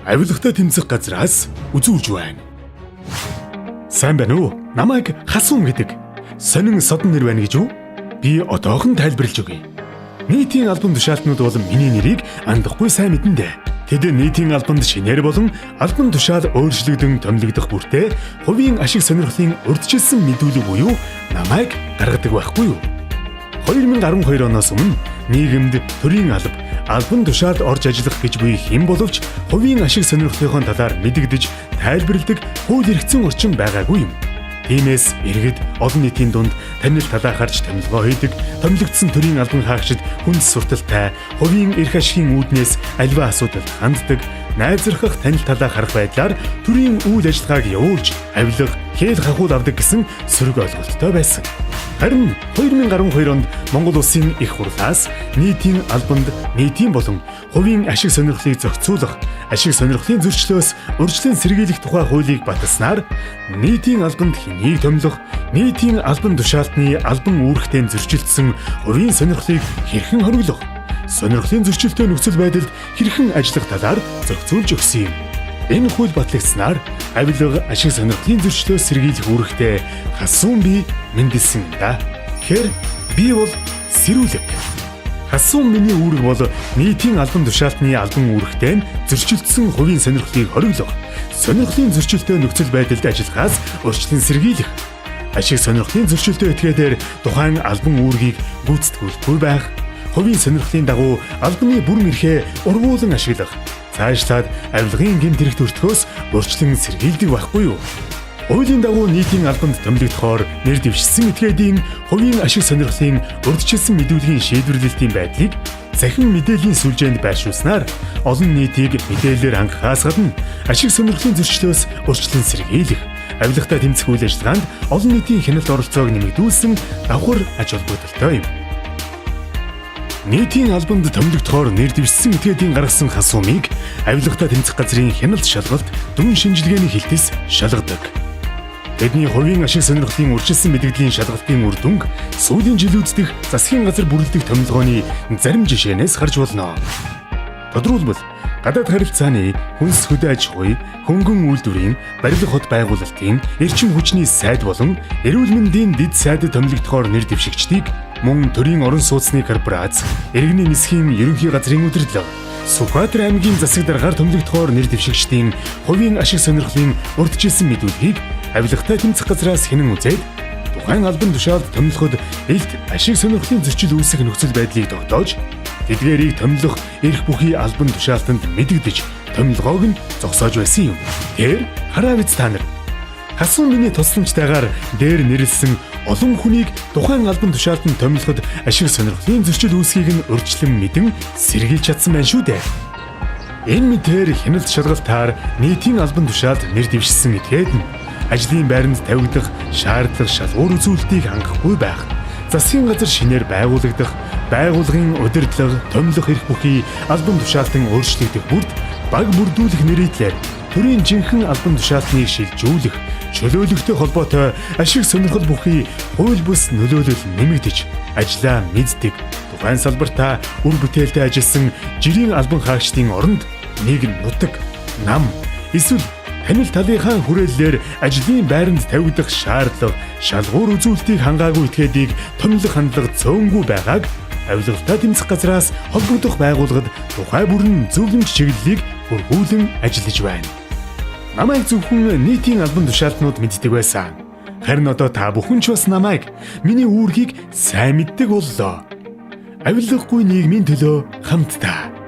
авилгатай тэмцэх газраас үзүүлж байна. Сайн байна уу? Намайг Хасуун гэдэг. Сонин содон нэр байна гэж үү? Би одоохон тайлбарлаж өгье. Нийтийн албан тушаалтнууд болон миний нэрийг андахгүй сайн мэдэн дээ. Тэд нийтийн албанд шинээр болон албан тушаал өөрчлөгдөн томилогдох бүртээ хувийн ашиг сонирхлын урьдчилсан мэдүүлэг буюу намайг гаргадаг байхгүй юу? 2012 оноос өмнө нийгэмд төрийн албан тушаалд орж ажиллах гэж буй хэн боловч хувийн ашиг сонирхлынхон талаар мэдэгдэж тайлбарладаг хууль эрхцэн орчин байгаагүй юм. Тиймээс иргэд олон нийтийн дунд танил талаахарч томилгоо хийдэг, томилогдсон төрийн албан хаагчид хүнс сурталтай, хувийн эрх ашигын үүднээс аливаа асуудалд ханддаг, найзрахах танил талаа харах байдлаар төрийн үйл ажиллагааг явуулж, авилга, хeel хахуул авдаг гэсэн сөрөг ойлголттой байсан. Харин 2012 онд Монгол Улсын их хурлаас нийтийн албанд нийтийн болон хувийн ашиг сонирхлыг зохицуулах, ашиг сонирхлын зөрчлөөс урьдчилан сэргийлэх тухай хуулийг баталснаар нийтийн албанд хэнийг томилох, нийтийн албан тушаалтны албан үүрэгтэй зөрчилдсөн хувийн сонирхлыг хэрхэн хориглох, сонирхлын зөрчилтэй нөхцөл байдалд хэрхэн ажиллах талаар зохицуулж өгсөн юм. Энэ хууль батлагдсанаар авилга ашиг сонирхлын зөрчлөөс сэргийлэх үүрэгтэй Хасуун би мэндэлсэн юм да. Тэгэхээр би бол сэрүүлэг. Хасуун миний үүрэг бол нийтийн албан тушаалтны албан үүрэгтэй зөрчилдсөн хувийн сонирхлыг хориглох, сонирхлын зөрчилтэй нөхцөл байдалд ажиллахаас урьдчилан сэргийлэх, ашиг сонирхлын зөрчилтэй этгээдээр тухайн албан үүргийг гүйцэтгүүлэхгүй байх, хувийн сонирхлын дагуу албаны бүрэн эрхээ ургуулan ашиглах, цаашлаад авилгын гэмт хэрэг төртгөөс урьдчилан сэргийлдэг байхгүй юу? Хуулийн дагуу нийтийн албанд томилогдохоор нэр дэвшсэн этгээдийн хувийн ашиг сонирхлын урьдчилсан мэдүүлгийн шийдвэрлэлтийн байдлыг захин мэдээллийн сүлжээнд байршуулснаар олон нийтийг мэдээлэлээр хангахаас гадна ашиг сонирхлын зөрчлөөс урьдчилан сэргийлэх, авилгатай тэмцэх үйл ажиллагаанд олон нийтийн хяналт оролцоог нэмэгдүүлсэн давхар ач холбогдолтой юм. Нийтийн албанд томилогдохоор нэр дэвшсэн этгээдийн гаргасан Хасуумыг авилгатай тэмцэх газрын хяналт шалгалт дүн шинжилгээний хилтэс шалгадаг. Тэдний хувийн ашиг сонирхлын урьдчилсан мэдээллийн шалгалтын үр дүнг сүүлийн жилүүдэд засгийн газар бүрэлдэх томилгооны зарим жишээнээс харж болно. Тодорхойлбол гадаад харилцааны, хүнс хөдөө аж ахуй, хөнгөн үйлдвэрийн, барилга хот байгуулалтын, эрчим хүчний сайд болон эрүүл мэндийн дэд сайдад томилогдохоор нэр дэвшигчдийг мөн төрийн орон сууцны корпорац, иргэний нисхийн ерөнхий газрын удирдлага, Сүхбаатар аймгийн засаг даргаар томилогдохоор нэр дэвшигчдийн хувийн ашиг сонирхлын урьдчилсан мэдүүлгийг авилгатай тэмцэх газраас хянан үзээд тухайн албан тушаалд томилоход илт ашиг сонирхлын зөрчил үүсэх нөхцөл байдлыг тогтоож тэдгээрийг томилох эрх бүхий албан тушаалтанд мэдэгдэж томилгоог нь зогсоож байсан юм. Тэр хараа биз та нар. Хасуун миний тусламжтайгаар дээр нэрлсэн олон хүнийг тухайн албан тушаалтанд томилоход ашиг сонирхлын зөрчил үүсхийг нь урьдчилан мэдэн сэргийлж чадсан байна шүү дээ. Энэ мэдээр хяналт шалгалтаар нийтийн албан тушаалд нэр дэвшсэн этгээд нь ажлын байранд тавигдах шаардлага шалгуур үзүүлэлтийг хангахгүй байх, засгийн газар шинээр байгуулагдах, байгууллагын удирдлага, томилох эрх бүхий албан тушаалтан өөрчлөгдөх бүрд баг бүрдүүлэх нэрийтлэр төрийн жинхэнэ албан тушаалтныг шилжүүлэх, чөлөөлөхтэй холбоотой ашиг сонирхол бүхий хууль бус нөлөөлөл нэмэгдэж ажлаа мэддэг. Тухайн салбартаа үр бүтээлтэй ажилласан жирийн албан хаагчдын оронд нэг нутаг, нам, эсвэл танил талынхаа хүрээллээр ажлын байранд тавигдах шаардлага, шалгуур үзүүлэлтийг хангаагүй этгээдийг томилох хандлага цөөнгүй байгааг авилгатай тэмцэх газраас холбогдох байгууллагад тухай бүрэн зөвлөмж чиглэлийг бүргүүлэн ажиллаж байна. Намайг зөвхөн нийтийн албан тушаалтнууд мэддэг байсан. Харин одоо та бүхэн ч бас намайг, миний үүргийг сайн мэддэг боллоо. Авилгагүй нийгмийн төлөө хамтдаа